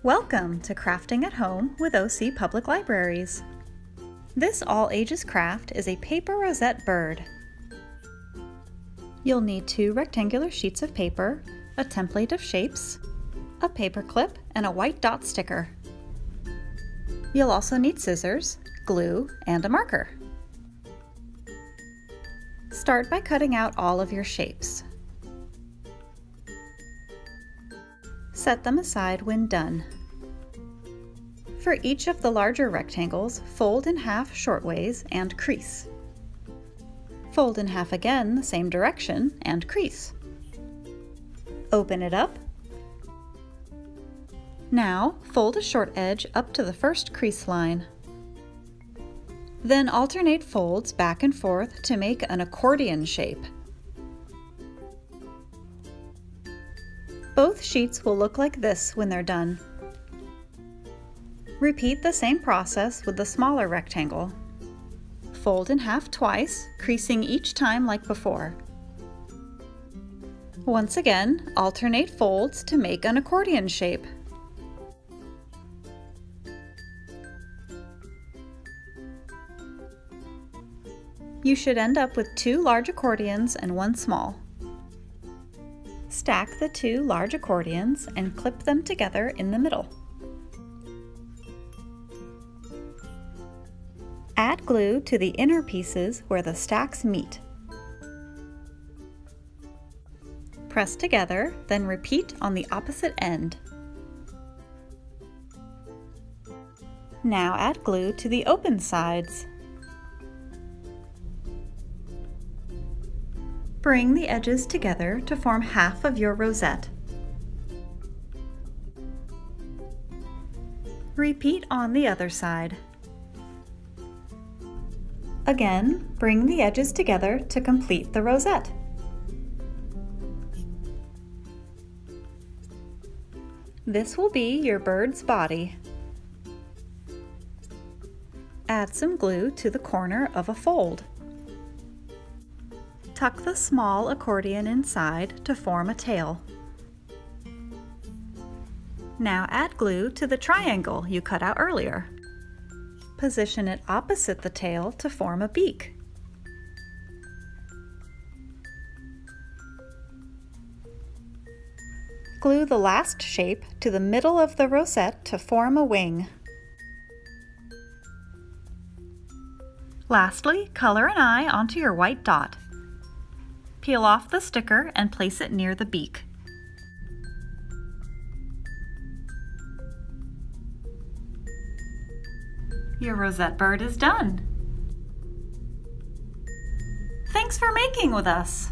Welcome to Crafting at Home with OC Public Libraries. This all-ages craft is a paper rosette bird. You'll need 2 rectangular sheets of paper, a template of shapes, a paper clip, and a white dot sticker. You'll also need scissors, glue, and a marker. Start by cutting out all of your shapes. Set them aside when done. For each of the larger rectangles, fold in half shortways and crease. Fold in half again the same direction and crease. Open it up. Now, fold a short edge up to the first crease line. Then alternate folds back and forth to make an accordion shape. Both sheets will look like this when they're done. Repeat the same process with the smaller rectangle. Fold in half twice, creasing each time like before. Once again, alternate folds to make an accordion shape. You should end up with 2 large accordions and 1 small. Stack the 2 large accordions and clip them together in the middle. Add glue to the inner pieces where the stacks meet. Press together, then repeat on the opposite end. Now add glue to the open sides. Bring the edges together to form half of your rosette. Repeat on the other side. Again, bring the edges together to complete the rosette. This will be your bird's body. Add some glue to the corner of a fold. Tuck the small accordion inside to form a tail. Now add glue to the triangle you cut out earlier. Position it opposite the tail to form a beak. Glue the last shape to the middle of the rosette to form a wing. Lastly, color an eye onto your white dot. Peel off the sticker and place it near the beak. Your rosette bird is done. Thanks for making with us!